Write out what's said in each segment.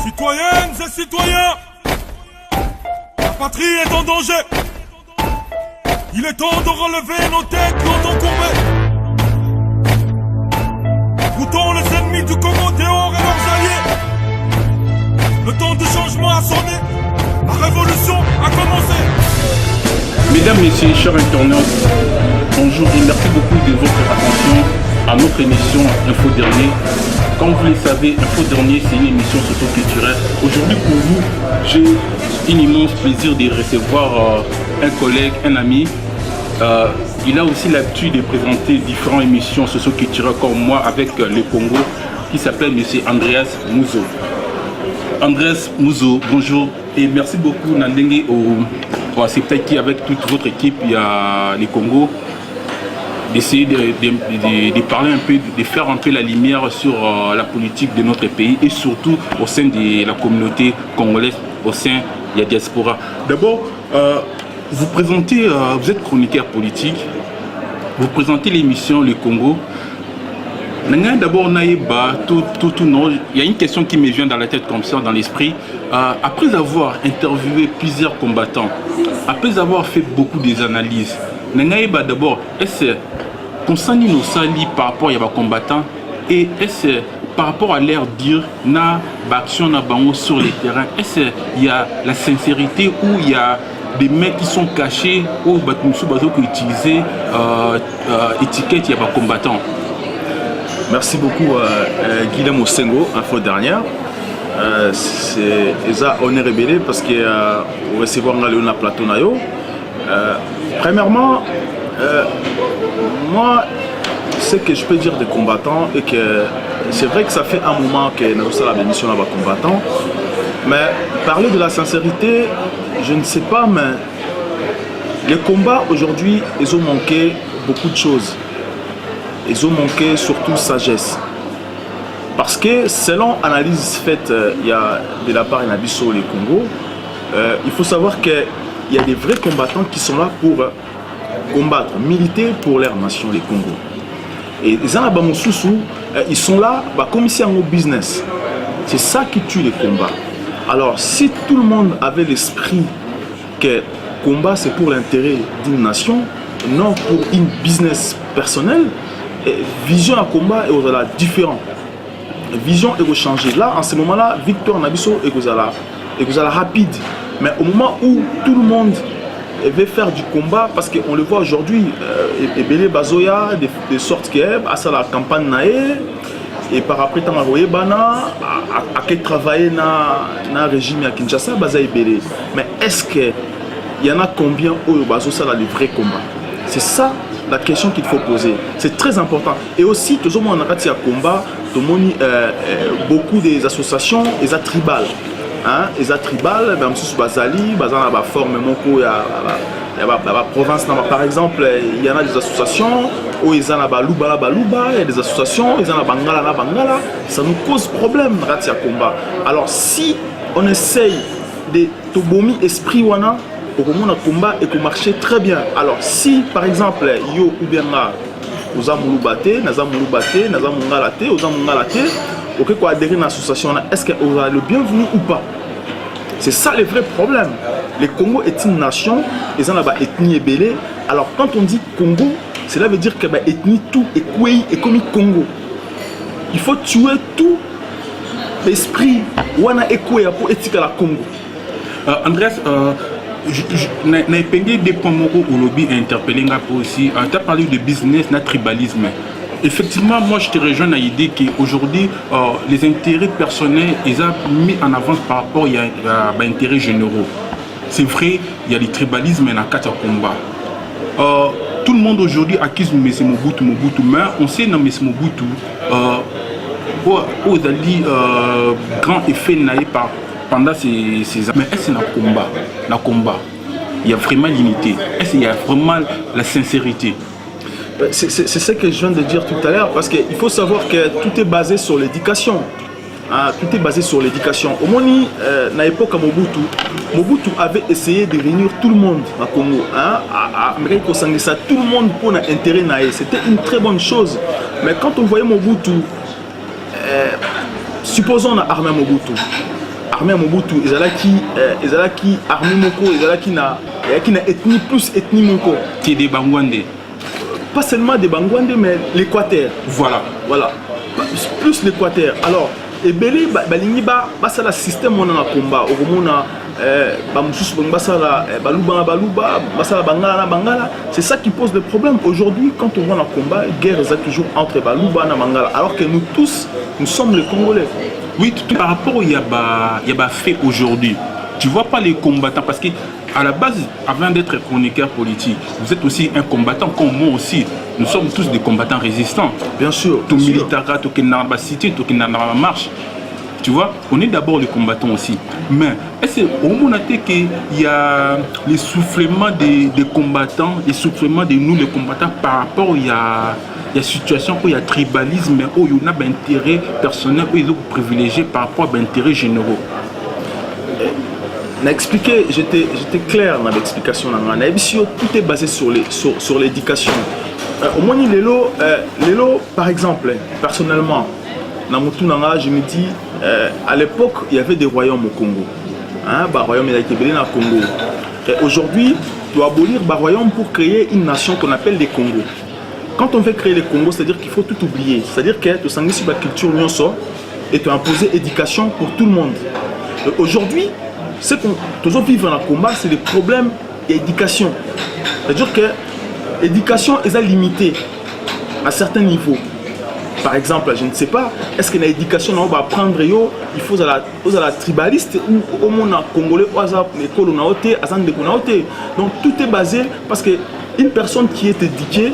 Citoyennes et citoyens, la patrie est en danger. Il est temps de relever nos têtes longtemps courbées. Foutons les ennemis du Congo dehors et leurs alliés. Le temps du changement a sonné. La révolution a commencé. Mesdames, Messieurs, chers internautes, bonjour et merci beaucoup de votre attention à notre émission Info Dernier. Comme vous le savez, Info Dernier, c'est une émission socio-culturelle. Aujourd'hui, pour vous, j'ai un immense plaisir de recevoir un collègue, un ami. Il a aussi l'habitude de présenter différentes émissions socio-culturelles comme moi avec le Congo, qui s'appelle M. Andreas Muzo. Andreas Muzo, bonjour et merci beaucoup Nandenge au accepter avec toute votre équipe il y a le Congo d'essayer de parler un peu, de faire un peu la lumière sur la politique de notre pays et surtout au sein de la communauté congolaise, au sein de la diaspora. D'abord, vous présentez, vous êtes chroniqueur politique, vous présentez l'émission Le Congo. D'abord, il y a une question qui me vient dans la tête comme ça, dans l'esprit. Après avoir interviewé plusieurs combattants, après avoir fait beaucoup d'analyses, d'abord, est-ce qu'on nos salis par rapport à combattants et est-ce par rapport à leur dire na action na bango sur les terrains, est-ce qu'il y a la sincérité ou il y a des mecs qui sont cachés ou qui utilisent étiquette il y a des combattants? Merci beaucoup Guilhem Osengo, Info Dernière. C'est ça, on est rebellé parce que on recevoir un plateau. Premièrement, moi, ce que je peux dire des combattants et que c'est vrai que ça fait un moment que nous avons la mission avec les combattants, mais parler de la sincérité, je ne sais pas, mais les combats aujourd'hui, ils ont manqué beaucoup de choses. Ils ont manqué surtout sagesse. Parce que selon l'analyse faite il y a de la part d'Inabiso le Congo, il faut savoir qu'il y a des vrais combattants qui sont là pour combattre, militer pour leur nation, les Congo. Et les Anabamoussoussou, ils sont là comme ici en business. C'est ça qui tue les combats. Alors si tout le monde avait l'esprit que combat c'est pour l'intérêt d'une nation, non pour une business personnelle, vision à combat est au-delà différent. Vision est changée. Là, en ce moment-là, victoire Nabiso est rapide. Mais au moment où tout le monde veut faire du combat, parce qu'on le voit aujourd'hui, Ebele Bazoya, de sorte que à la campagne nae, et par après, tu as envoyé Bana, à travailler dans le régime à Kinshasa, Baza Ebele. Mais est-ce qu'il y en a combien où Bazo ça les vrais combats? C'est ça la question qu'il faut poser. C'est très important. Et aussi, tout le monde a combat, tout le monde beaucoup des associations, les tribales. Les tribales, même si Bazali, Bazan a forme, il y a la province, par exemple, il y en a des associations où ils ont Balouba, il y a des associations, ils ont Bangala, ça nous cause problème dans combat. Alors, si on essaye de tobomi esprit wana, au moment où combat et que marcher très bien. Alors si par exemple yo ou bien là aux amoulubate, naza mungalate, aux amoulate, ok quoi adhérer à l'association là, est-ce qu'on aura le bienvenu ou pas? C'est ça le vrai problème. Le Congo est une nation, ils ont là-bas ethnie ébélée. Alors quand on dit Congo, cela veut dire que bah, ethnie tout et Kwei et comme Congo. Il faut tuer tout l'esprit wana Kwei pour éthique à la Congo. Andreas, n'ai pas des points moraux au lobby interpellé aussi. Tu as parlé de business, de tribalisme. Effectivement, moi je te rejoins à l'idée qu'aujourd'hui, les intérêts personnels, ils ont mis en avance par rapport à intérêts généraux. C'est vrai, il y a le tribalisme et la combat. Tout le monde aujourd'hui accuse M. Mobutu, mais on sait que M. Mobutu, aux alliés, grand effet naïf pendant ces années. Mais est-ce que le combat, il y a vraiment l'unité? Est-ce qu'il y a vraiment la sincérité? C'est ce que je viens de dire tout à l'heure, parce qu'il faut savoir que tout est basé sur l'éducation. Tout est basé sur l'éducation. Au moins, à l'époque, Mobutu avait essayé de réunir tout le monde au Congo. Tout le monde pour un intérêt. C'était une très bonne chose. Mais quand on voyait Mobutu, supposons on a armé Mobutu. armée Mobutu ezalaki armée moko ezalaki na ethnie plus ethnie moko qui est des Bangwandé. Pas seulement des Bangwandé mais l'Équateur. Voilà. Plus l'Équateur. Alors ebele balingi basala système on na combat okomona bamususu basala baluba basala bangala. C'est ça qui pose le problème aujourd'hui quand on voit le combat guerre est toujours entre baluba na bangala alors que nous tous nous sommes les Congolais. Oui, par rapport au Yaba fait aujourd'hui, tu vois pas les combattants parce qu'à la base, avant d'être chroniqueur politique, vous êtes aussi un combattant comme moi aussi. Nous sommes tous des combattants résistants. Bien sûr. Tout militaire, tout qui n'a pas cité, tout qui n'a pas marche. Tu vois, on est d'abord les combattants aussi. Mais est-ce qu'au moment qu'il y a l'essoufflement des combattants, l'essoufflement de nous les combattants par rapport il y a situation où il y a tribalisme, où il y a un intérêt personnel, où ils sont privilégiés par rapport à l'intérêt généraux. J'étais clair dans l'explication. Tout est basé sur l'éducation. Au moins, Lélo, par exemple, personnellement, dans mon tour, je me dis, à l'époque, il y avait des royaumes au Congo. Royaume il a été belé dans le Congo. Aujourd'hui, tu dois abolir le royaume pour créer une nation qu'on appelle les Congos. Quand on veut créer les Congos, c'est-à-dire qu'il faut tout oublier. C'est-à-dire que tu as sur la culture et tu as imposé éducation pour tout le monde. Aujourd'hui, ce qu'on doit vivre dans le combat, c'est des problèmes d'éducation. C'est-à-dire que l'éducation est limitée à certains niveaux. Par exemple, je ne sais pas, est-ce que l'éducation on va apprendre il faut à la tribaliste ou au monde congolais ou à l'école donc tout est basé parce que une personne qui est éduquée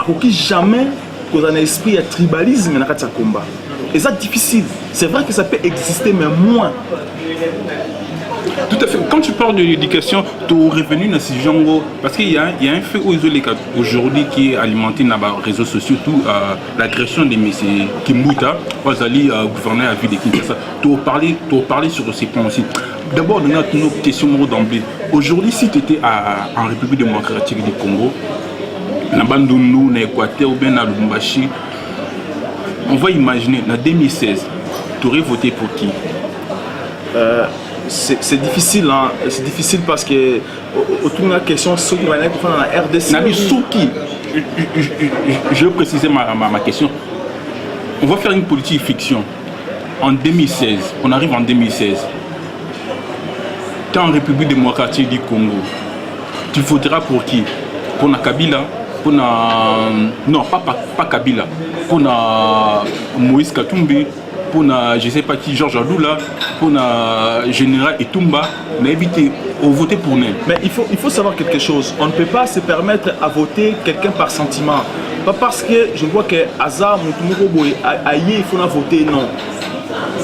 n'a jamais cause un esprit de tribalisme dans le combat. Et c'est difficile. C'est vrai que ça peut exister, mais moins. Tout à fait. Quand tu parles de l'éducation, tu es revenu dans ce genre, parce qu'il y a un fait aujourd'hui qui est alimenté dans les réseaux sociaux, l'agression de M. Kimbuta, gouverneur à la ville de Kinshasa. Tu as parlé sur ces points aussi. D'abord, donner une question d'emblée. Aujourd'hui, si tu étais en République démocratique du Congo, dans Bandundu, dans l'Équateur ou bien dans Lubumbashi, on va imaginer, en 2016, tu aurais voté pour qui? C'est difficile, hein. C'est difficile parce que autour de la question, ceux qui vont aller dans la RDC. Je vais préciser ma question. On va faire une politique fiction. En 2016, on arrive en 2016. Tu es en République démocratique du Congo. Tu voteras pour qui? Pour Kabila? Pour non, pas Kabila. Pour Moïse Katumbi? Pour je ne sais pas qui, Georges Adoula, pour Général Etumba, mais éviter au voter pour nous. Mais il faut savoir quelque chose. On ne peut pas se permettre à voter quelqu'un par sentiment. Pas parce que je vois que Aza, Moutoumouroboy, Aïe, il faut voter, non.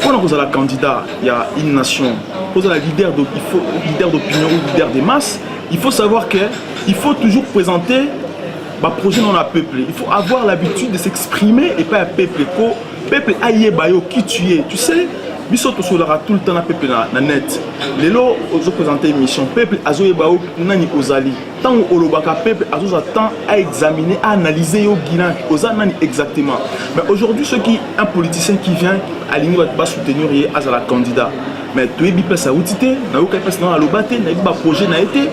Quand on a la candidat, il y a une nation. Quand on a leader d'opinion ou leader des masses, il faut savoir qu'il faut toujours présenter un projet dans la peuple. Il faut avoir l'habitude de s'exprimer et pas un peuple. Peuple aïe bayo qui tu es, tu sais, biso to solara tout le temps na peuple na net. Lelo ozo présenter émission peuple azoye bayo nani ozali. Tant olobaka peuple azo attend à examiner, à analyser yo guinan oza nani exactement. Mais aujourd'hui ceux qui un politicien qui vient aligner va soutenir yé azala candidat. Mais tu es bipes à outité, na yo kaipas na lobate, na ba projet na été.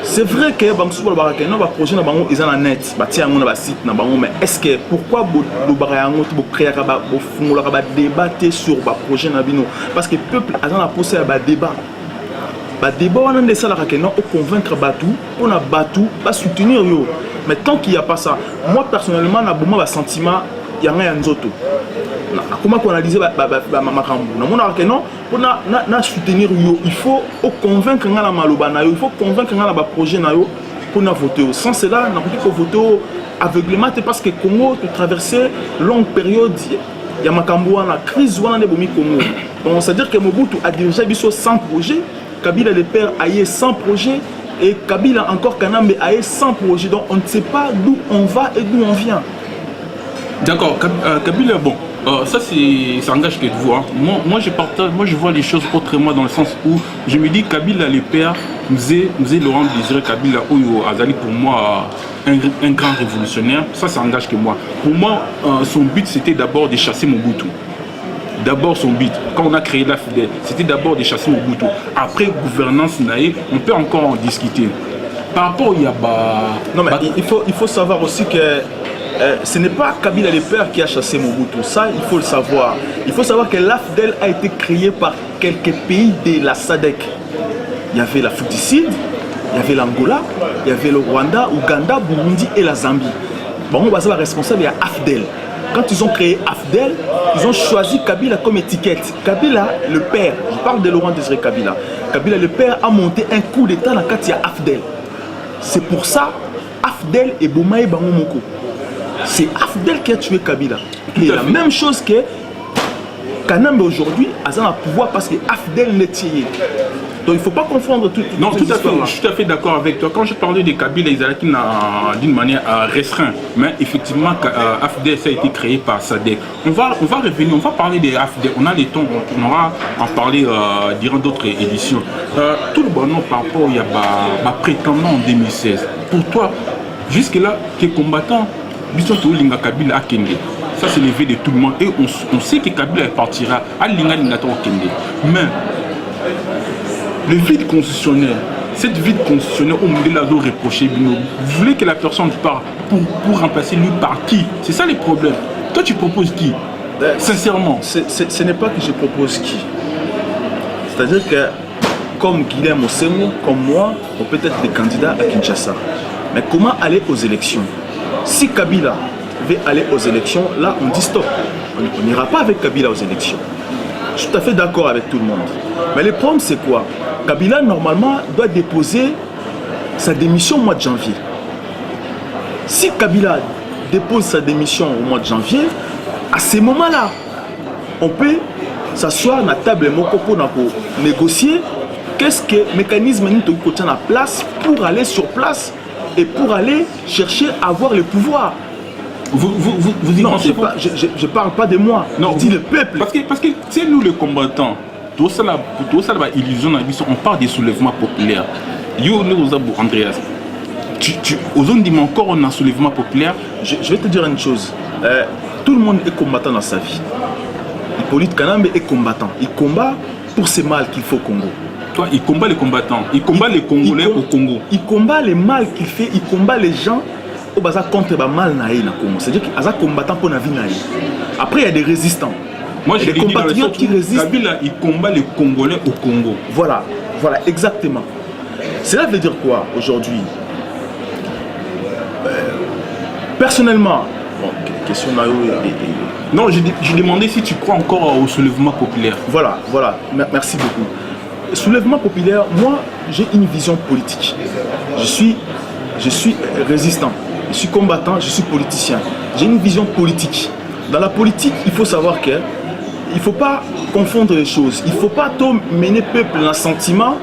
C'est vrai que bamsou ba baraka na ba projet na bango eza na net, ba tia na ba site na bango mais est-ce que pourquoi bo baraka ngo to bo créer ka ba bo fungola ka ba débattre sur ba projet na bino parce que peuple a na posé à ba débat. Ba débat on a ça la ka non convaincre Batu, on a Batu ba soutenir yo. Mais tant qu'il y a pas ça, moi personnellement na boma ba sentiment ya nga nzoto. Comment on analyse makambo na mona que non pour na soutenir yo il faut convaincre ngala maloba na yo il faut convaincre ngala ba projet na yo pour na voter sans cela na peut voter aveuglément parce que Congo tu traverser longue période il y a makambo na crise wana de bomi Congo donc c'est à dire que Mobutu a déjà biso 100 projets Kabila le père a eu 100 projets et Kabila encore Kanambe a eu 100 projets donc on ne sait pas d'où on va et d'où on vient. D'accord, Kabila, bon, ça engage que de vous. Hein. Moi, je vois les choses autrement dans le sens où je me dis Kabila, le père, nous est Laurent Désiré Kabila, ou Azali, pour moi, un grand révolutionnaire. Ça engage que moi. Pour moi, son but, c'était d'abord de chasser Mobutu. d'abord son but, quand on a créé l'AFDEL, c'était d'abord de chasser Mobutu. Après, gouvernance naïe, on peut encore en discuter. Par rapport au Yaba... Non, mais il faut savoir aussi que ce n'est pas Kabila le père qui a chassé Mobutu. Ça, il faut le savoir. Il faut savoir que l'AFDEL a été créé par quelques pays de la SADC. Il y avait l'Afrique du Sud, il y avait l'Angola, il y avait le Rwanda, Ouganda, Burundi et la Zambie. Bon, on va être responsable de l'AFDEL. Quand ils ont créé AFDEL, ils ont choisi Kabila comme étiquette. Kabila, le père, je parle de Laurent Désiré Kabila. Kabila, le père, a monté un coup d'état dans Katia AFDEL. C'est pour ça, AFDEL et Boumaï Bangomoko. C'est AFDEL qui a tué Kabila. Et la même chose que Kanambe aujourd'hui, a un pouvoir parce que AFDEL n'est tiré. Donc il ne faut pas confondre tout. Non, tout à fait, je suis tout à fait d'accord avec toi. Quand je parlais de Kabila, ils allaient d'une manière restreinte. Mais effectivement, AFDEL, ça a été créé par SADC. On va revenir, on va parler des AFDEL. On a les temps, on aura en parler durant d'autres éditions. Tout le bonheur par rapport il y a prétendant en 2016. Pour toi, jusque-là, qui est combattant, Bissoto Linga Kabila à Kende. Ça, c'est levé de tout le monde. Et on sait que Kabila partira à Linga Lingato Kende. Mais le vide constitutionnel, cette vide constitutionnelle, on me l'a reproché. Vous voulez que la personne parte pour remplacer lui par qui? C'est ça les problèmes. Toi, tu proposes qui? Sincèrement. Ce n'est pas que je propose qui. C'est-à-dire que, comme Guilherme Osemo, comme moi, on peut être des candidats à Kinshasa. Mais comment aller aux élections? Si Kabila veut aller aux élections, là, on dit stop. On n'ira pas avec Kabila aux élections. Je suis tout à fait d'accord avec tout le monde. Mais le problème, c'est quoi? Kabila, normalement, doit déposer sa démission au mois de janvier. Si Kabila dépose sa démission au mois de janvier, à ce moment-là, on peut s'asseoir à la table pour négocier qu'est-ce que le mécanisme est en place pour aller sur place et pour aller chercher à avoir le pouvoir. Vous y pensez pas? Je ne parle pas de moi, non, je dis le peuple. Parce que c'est nous les combattants. Tout ça, illusion, on parle des soulèvements populaires. Andreas, aujourd'hui, encore on a un soulèvement populaire. Je vais te dire une chose. Tout le monde est combattant dans sa vie. Hippolyte Kanambe est combattant. Il combat pour ce mal qu'il fait au Congo. Toi, il combat les combattants. Il combat les Congolais au Congo. Il combat les mal qu'il fait. Il combat les gens au bazar contre le mal naï na Congo. C'est-à-dire qu'il y a des combattants pour la vie naï. Après, il y a des résistants. Moi, j'ai des compatriotes qui résistent. Kabila, il combat les Congolais au Congo. Voilà, exactement. Cela veut dire quoi aujourd'hui? Personnellement, bon, question non, j'ai demandé si tu crois encore au soulèvement populaire. Voilà, merci beaucoup. Le soulèvement populaire, moi, j'ai une vision politique. Je suis résistant, je suis combattant, je suis politicien. J'ai une vision politique. Dans la politique, il faut savoir que il ne faut pas confondre les choses. Il ne faut pas tout mener le peuple dans le sentiment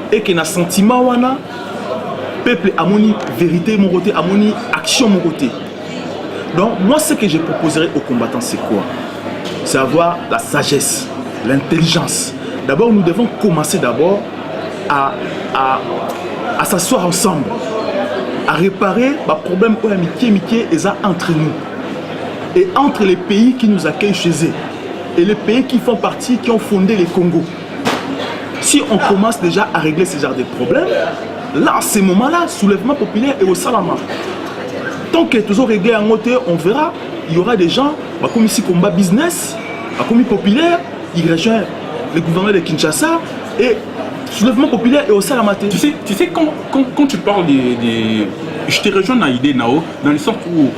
et que dans le sentiment, le peuple a mon vérité, mon côté, a mon action, mon côté. Donc, moi, ce que je proposerais aux combattants, c'est quoi? C'est avoir la sagesse, l'intelligence. D'abord, nous devons commencer à s'asseoir ensemble, à réparer les problèmes entre nous et entre les pays qui nous accueillent chez eux et les pays qui font partie, qui ont fondé les Congo. Si on commence déjà à régler ce genre de problèmes, là, à ce moment-là, soulèvement populaire est au Salama. Tant que toujours réglé en côté, on verra, il y aura des gens, comme ici, combat business, comme populaire, ils rejoignent le gouvernement de Kinshasa et soulèvement populaire est au Salama. Tu sais quand tu parles des... Je te rejoins dans l'idée, Nao, dans le sens où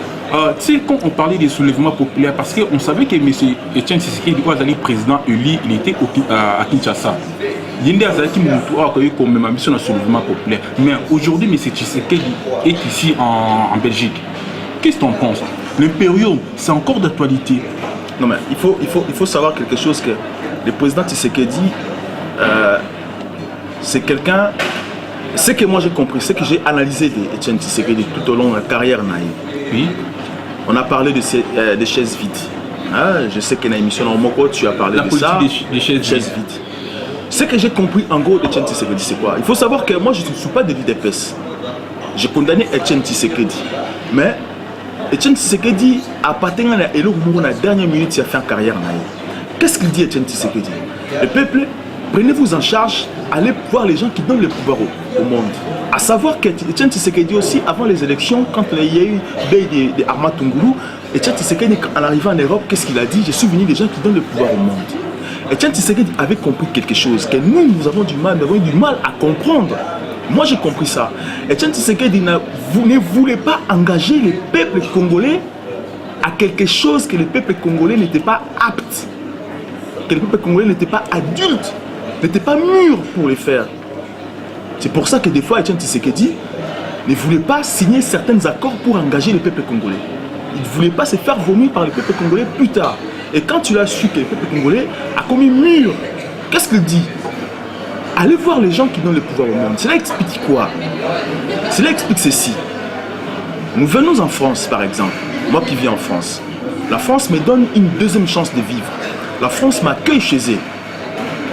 tu sais, quand on parlait des soulèvements populaires, parce qu'on savait que M. Etienne Tshisekedi, président élu, il était à Kinshasa. Il y a des gens qui ont même mission dans le soulèvement populaire. Mais aujourd'hui, M. Tshisekedi est ici en Belgique. Qu'est-ce que tu en penses? L'impérium, c'est encore d'actualité. Non, mais il faut savoir quelque chose que le président Tshisekedi, c'est quelqu'un. Ce que moi j'ai compris, ce que j'ai analysé d'Etienne Tshisekedi tout au long de la carrière naïve. Oui. On a parlé des chaises vides. Hein? Je sais que dans l'émission Moko, tu as parlé de ça. Des chaises vides. Ce que j'ai compris en gros d'Etienne Tshisekedi, c'est quoi? Il faut savoir que moi je ne suis pas de l'IDPS. J'ai condamné Etienne Tshisekedi. Mais Etienne Tshisekedi appartient à la dernière minute, il a fait en carrière naïve. Qu'est-ce qu'il dit Etienne Tshisekedi? Le peuple, prenez-vous en charge, allez voir les gens qui donnent le pouvoir au monde. À savoir qu'Etienne Tshisekedi aussi, avant les élections, quand il y a eu des Arma Tungulu, Etienne Tshisekedi, en arrivant en Europe, qu'est-ce qu'il a dit? Je suis venu des gens qui donnent le pouvoir au monde. Etienne Tshisekedi avait compris quelque chose, que nous avons du mal à comprendre. Moi j'ai compris ça. Etienne Tshisekedi ne voulait pas engager le peuple congolais à quelque chose que le peuple congolais n'était pas apte, que le peuple congolais n'était pas adulte, n'était pas mûr pour le faire. C'est pour ça que des fois Etienne Tshisekedi ne voulait pas signer certains accords pour engager le peuple congolais. Il ne voulait pas se faire vomir par le peuple congolais plus tard. Et quand tu as su que le peuple congolais a commis mûr, qu'est-ce qu'il dit? Allez voir les gens qui donnent le pouvoir au monde. Cela explique quoi? Cela explique ceci. Nous venons en France, par exemple. Moi qui vis en France. La France me donne une deuxième chance de vivre. La France m'accueille chez elle.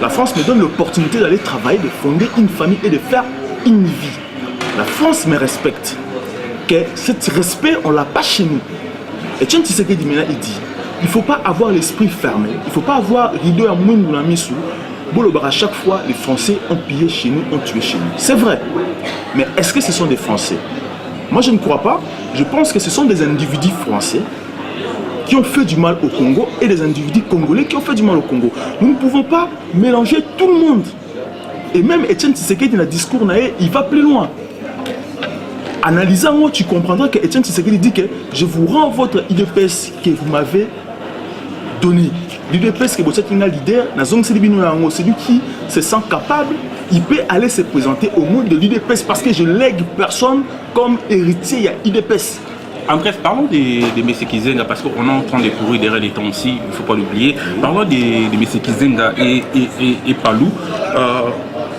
La France me donne l'opportunité d'aller travailler, de fonder une famille et de faire une vie. La France me respecte. Que cet respect, on ne l'a pas chez nous. Et Etienne Tshisekedi maintenant, il dit, il ne faut pas avoir l'esprit fermé. Il ne faut pas avoir rideau à moun ou la misou. À chaque fois, les Français ont pillé chez nous, ont tué chez nous. C'est vrai. Mais est-ce que ce sont des Français? Moi, je ne crois pas. Je pense que ce sont des individus français qui ont fait du mal au Congo et des individus congolais qui ont fait du mal au Congo. Nous ne pouvons pas mélanger tout le monde. Et même Etienne Tshisekedi, dans le discours, il va plus loin. Analysant, tu comprendras que Etienne Tshisekedi dit que je vous rends votre IDPS que vous m'avez donné. L'UDPS que vous êtes un leader, celui qui se sent capable, il peut aller se présenter au monde de l'UDPS parce que je lègue personne comme héritier à l'UDPS. En bref, parlons de Messe Kizenga parce qu'on est en train de courir derrière les temps aussi, il ne faut pas l'oublier. Parlons de Messe Kizenga et Palou.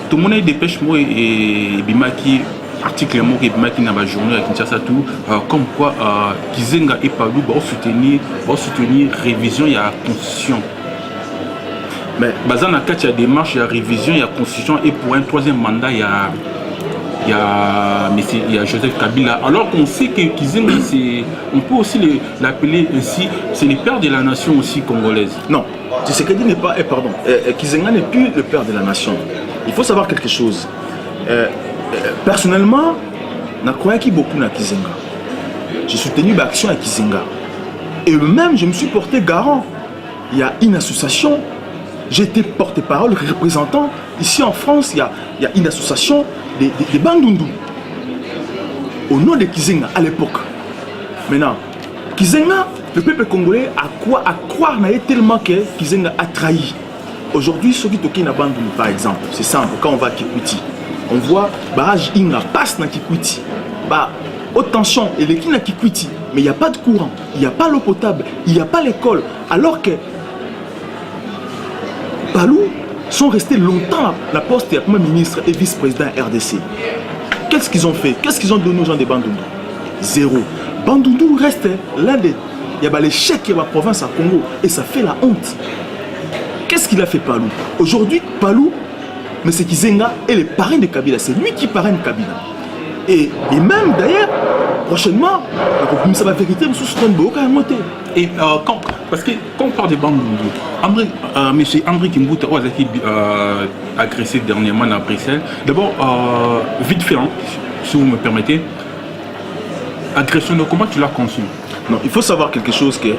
Tout le monde dépêche moi et Bimaki. Article qui est dans la journée à Kinshasa tout comme quoi Kizenga et Palou vont soutenir révision et la constitution. Mais dans le cas de la démarche, il y a révision, il y a constitution et pour un troisième mandat, il y a Joseph Kabila. Alors qu'on sait que Kizenga, on peut aussi l'appeler ainsi, c'est le père de la nation aussi congolaise. Non, Tshisekedi n'est pas, Kizenga n'est plus le père de la nation. Il faut savoir quelque chose. Personnellement, je croyais beaucoup à Kizenga. J'ai soutenu l'action à Kizenga. Et même, je me suis porté garant. Il y a une association, j'ai été porte-parole, représentant. Ici en France, il y a une association des Bandundu. Au nom de Kizenga, à l'époque. Maintenant, Kizenga, le peuple congolais, à croire tellement que Kizenga a trahi. Aujourd'hui, ceux qui toquent dans Bandundu, par exemple, c'est simple, quand on va à Kikwiti. On voit barrage Inga passe dans Kikwiti. Haute tension, et les Kina Kikwiti, mais il n'y a pas de courant, il n'y a pas l'eau potable, il n'y a pas l'école. Alors que Palou sont restés longtemps la poste comme ministre et vice-président RDC. Qu'est-ce qu'ils ont fait? Qu'est-ce qu'ils ont donné aux gens de Bandundu? Zéro. Bandundu reste l'un des... Il y a l'échec de la province à Congo et ça fait la honte. Qu'est-ce qu'il a fait Palou? Aujourd'hui, Palou, mais c'est Kizenga est le parrain de Kabila. C'est lui qui parraine Kabila. Et même d'ailleurs, prochainement, ça va vérité, et parce que quand on parle de Bandundu, M. André Kimbuta a été agressé dernièrement à Bruxelles. D'abord, vite fait, hein, si vous me permettez, agression, comment tu l'as conçu? Non, il faut savoir quelque chose que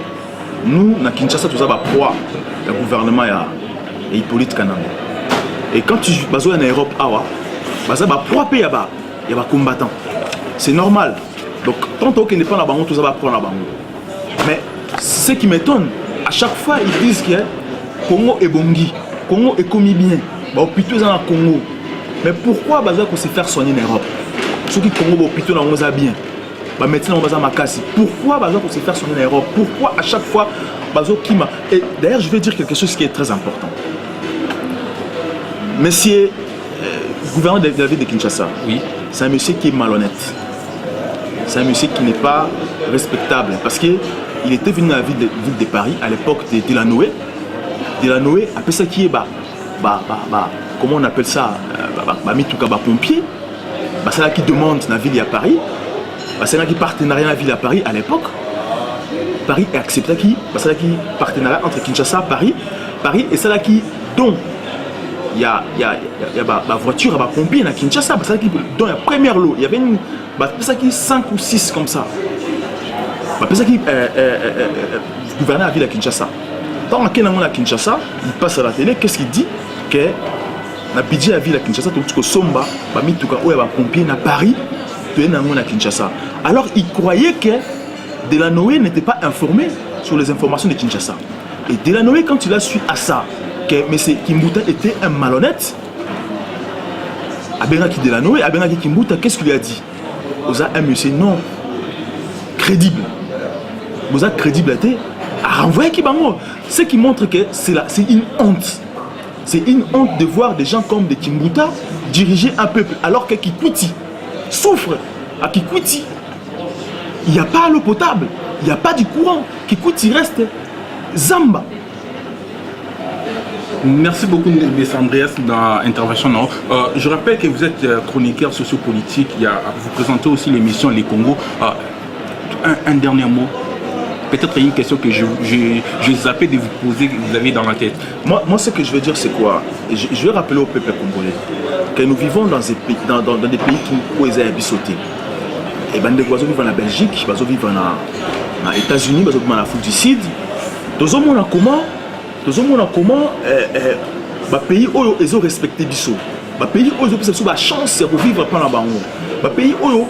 nous, à Kinshasa, tout ça va poids le gouvernement et Hippolyte Kanambe. Et quand tu vas en Europe, ça va poids il y a des combattants. C'est normal. Donc, tant qu'il n'est pas là-bas, tout ça va prendre là-bas. Mais ce qui m'étonne, à chaque fois, ils disent que Congo est bongi, Congo est commis bien. Plutôt dans le Congo. Mais pourquoi Baza se faire soigner en Europe? Ceux qui Congo plutôt dans le bien. Maintenant, on va Makassi. Pourquoi Baza se faire soigner en Europe? Pourquoi à chaque fois Bazo Kima? Et d'ailleurs, je vais dire quelque chose qui est très important. Monsieur, gouverneur de la ville de Kinshasa, oui. C'est un monsieur qui est malhonnête. C'est un monsieur qui n'est pas respectable. Parce qu'il était venu dans la ville de Paris à l'époque de Delanoë. Delanoë, après ça qui est, comment on appelle ça, pompier. C'est là qui demande dans la ville à Paris. C'est là qui partenariat dans la ville à Paris à l'époque. Paris est accepté qui, c'est là qui partenariat entre Kinshasa et Paris. Paris et ça là qui donc il y a ma voiture à pompier à Kinshasa, ça qui dans la première lot, il y avait une ça qui 5 ou 6 comme ça. Ça qui gouvernait la ville à Kinshasa. Tant qu'il est à Kinshasa, il passe à la télé, qu'est-ce qu'il dit que le budget à la ville à Kinshasa, tout ce que Somba, il y a un pompier à Paris, à Kinshasa. Alors il croyait que Delanoë n'était pas informé sur les informations de Kinshasa. Et Delanoë, quand il a su à ça, que M. Kimbuta était un malhonnête, Abenaki Delanoë, Abenaki Kimbuta, qu'est-ce qu'il lui a dit? Vous avez un monsieur non crédible. Vous avez crédibilité à renvoyer Kibango. Ce qui montre que c'est une honte. C'est une honte de voir des gens comme des Kimbuta diriger un peuple alors que Kikwiti souffre. À Kikwiti, il n'y a pas l'eau potable, il n'y a pas du courant. Kikwiti reste Zamba. Merci beaucoup, M. Andreas, dans l'intervention. Je rappelle que vous êtes chroniqueur sociopolitique. Vous présentez aussi l'émission Les Congo. Un dernier mot. Peut-être une question que j'ai zappé de vous poser, que vous avez dans la tête. Moi, ce que je veux dire, c'est quoi? Je vais rappeler au peuple congolais que nous vivons dans des pays qui ont été abissautés. Et ben, des oiseaux vivent en Belgique, des oiseaux vivent aux États-Unis, des oiseaux vivent en Afrique du Sud. Tous les gens comment les pays où ils ont respecté Bissau. Les pays où ils ont la chance de vivre pendant la les pays où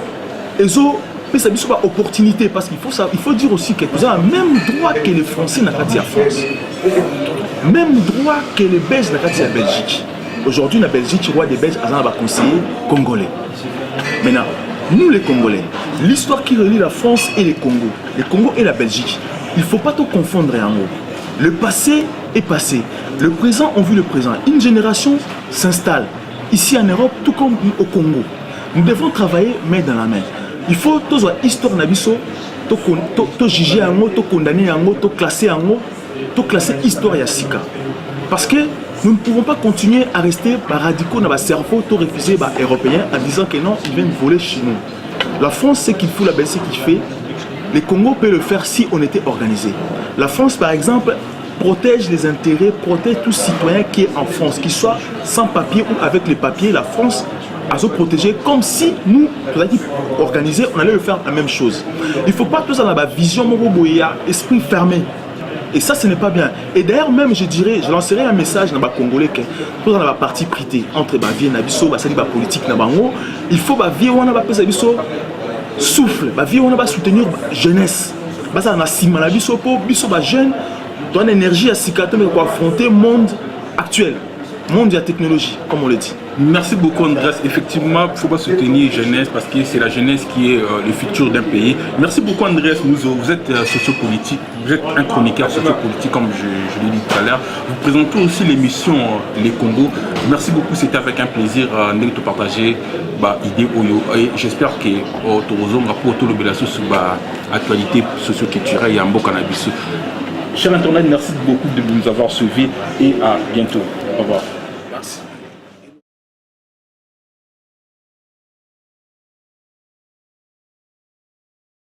ils ont une opportunité. Parce qu'il faut dire aussi que vous avez le même droit que les Français dans la France. Même droit que les Belges dans la Belgique. Aujourd'hui, la Belgique, tu vois des Belges à un conseiller congolais. Maintenant, nous les Congolais, l'histoire qui relie la France et le Congo et la Belgique, il ne faut pas tout confondre en mots. Le passé est passé. Le présent, on vit le présent. Une génération s'installe ici en Europe, tout comme au Congo. Nous devons travailler main dans la main. Il faut que l'histoire nabiso, to juger en mot, to condamner en mot, to classer en mot, to classer l'histoire yasika. Parce que nous ne pouvons pas continuer à rester radicaux dans le cerveau, to refuser les Européens en disant que non, ils viennent voler chez nous. La France, c'est qu'il faut, la Belgique qui fait. Les Congo peut le faire si on était organisé. La France, par exemple, protège les intérêts, protège tout citoyen qui est en France, qu'il soit sans papier ou avec les papiers. La France a se protéger comme si nous, organisés, on allait le faire la même chose. Il ne faut pas tous avoir la vision, esprit fermé. Et ça, ce n'est pas bien. Et d'ailleurs, même, je lancerai un message dans les Congolais que dans la partie privée entre la vie et la politique, il faut que la vie et souffle, la vie on va soutenir la jeunesse. On a ciment la vie pour jeune donne énergie à cicater pour affronter le monde actuel, le monde de la technologie, comme on le dit. Merci beaucoup Andreas. Effectivement, il ne faut pas soutenir la jeunesse parce que c'est la jeunesse qui est le futur d'un pays. Merci beaucoup Andreas Muzo. Vous êtes sociopolitique, vous êtes un chroniqueur sociopolitique comme je l'ai dit tout à l'heure. Vous présentez aussi l'émission Les Congo. Merci beaucoup, c'était avec un plaisir de partager idée et j'espère que tu vas pour tout le sur l'actualité socio-culturelle et en cannabis. Chers internautes, merci beaucoup de nous avoir suivis et à bientôt. Au revoir. Merci.